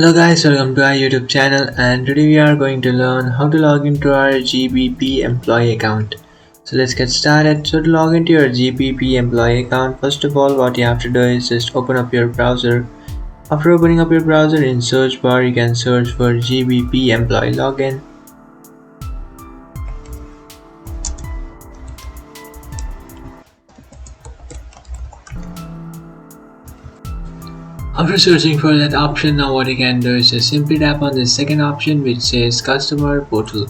Hello guys, welcome to our YouTube channel, and today we are going to learn how to log into our GBP employee account. So let's get started. So to log into your GBP employee account, first of all what you have to do is just open up your browser. After opening up your browser, in search bar you can search for GBP employee login. After searching for that option, now what you can do is just simply tap on the second option which says customer portal.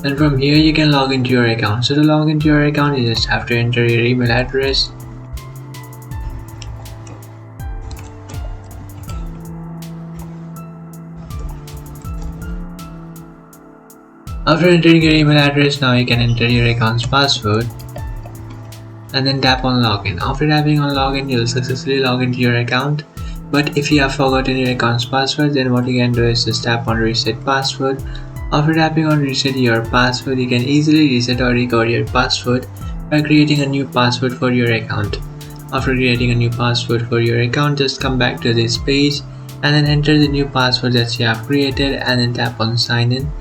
And from here you can log into your account. So to log into your account, you just have to enter your email address. After entering your email address, now you can enter your account's password and then tap on login. After tapping on login, you'll successfully log into your account. But if you have forgotten your account's password, then what you can do is just tap on reset password. After tapping on reset your password, you can easily reset or recover your password by creating a new password for your account. After creating a new password for your account, just come back to this page and then enter the new password that you have created and then tap on sign in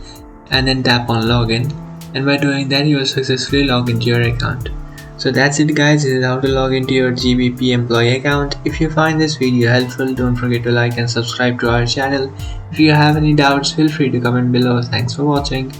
and then tap on login. And by doing that, you will successfully log into your account. So that's it guys, this is how to log into your GBP employee account. If you find this video helpful, don't forget to like and subscribe to our channel. If you have any doubts, feel free to comment below. Thanks for watching.